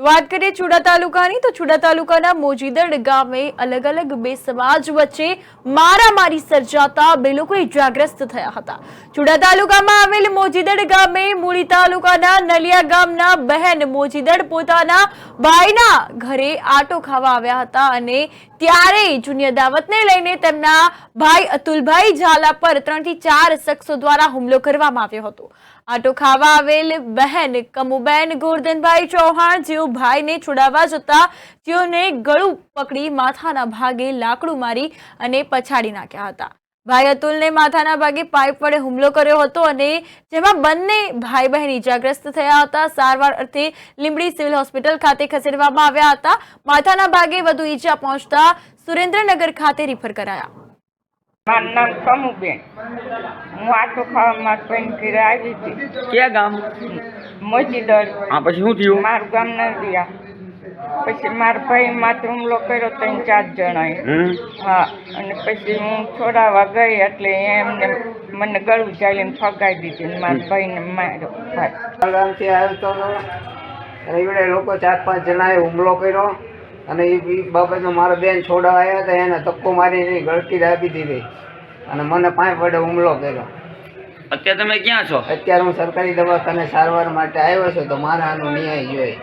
વાત કરીએ છુડા તાલુકાની તો છુડા તાલુકાના મોજીદડ ગામે અલગ અલગ બે સમાજ વચ્ચે મારામારી સર્જાતા બે લોકો ઇજાગ્રસ્ત થયા હતા। છુડા તાલુકામાં આવેલ મોજીદડ ગામે મૂળી તાલુકાના નલિયા ગામના બહેન મોજીદડ પોતાના ભાઈના ઘરે આટો ખાવા આવ્યા હતા અને ત્યારે જૂની અદાવતને લઈને તેમના ભાઈ અતુલભાઈ ઝાલા પર 3 થી 4 શખ્સો દ્વારા હુમલો કરવામાં આવ્યો હતો। આટો ખાવા આવેલ બહેન કમુબેન ગોરધનભાઈ ચૌહાણ જેઓ ભાઈને છોડાવવા જતા તેઓને ગળું પકડી માથાના ભાગે લાકડું મારી અને પછાડી નાખ્યા હતા। ભાઈ અતુલને માથાના ભાગે પાઇપ વડે હુમલો કર્યો હતો અને જેમાં બંને ભાઈ બહેન ઇજાગ્રસ્ત થયા હતા। સારવાર અર્થે લીંબડી સિવિલ હોસ્પિટલ ખાતે ખસેડવામાં આવ્યા હતા। માથાના ભાગે વધુ ઈજા પહોંચતા સુરેન્દ્રનગર ખાતે રિફર કરાયા। મારું નામ કમુબેન, હું આટો ખાવા મારા ભાઈ ઘરે આવી હતી। ક્યાં ગામ? મોજીદડ। હા, પછી શું થયું? મારું ગામ નલિયા। પછી મારા ભાઈ માથે હુમલો કર્યો 3-4 જણાએ। હા, અને પછી હું છોડાવવા ગઈ એટલે એમને મને ગળું ચાલીને ફગાવી દીધી ને મારા ભાઈને માર્યો। ગામથી આવ્યો તો એવડે લોકો 4-5 જણાએ હુમલો કર્યો અને એ બાબતમાં મારા બેન છોડાવવા આવ્યા હતા, એને ધક્કો મારીને ગળકી દાબી દીધી અને મને પાઇપ વડે હુમલો કર્યો। અત્યારે તમે ક્યાં છો? અત્યારે હું સરકારી દવાખાને સારવાર માટે આવ્યો છું, તો મારે આનો ન્યાય જોઈએ।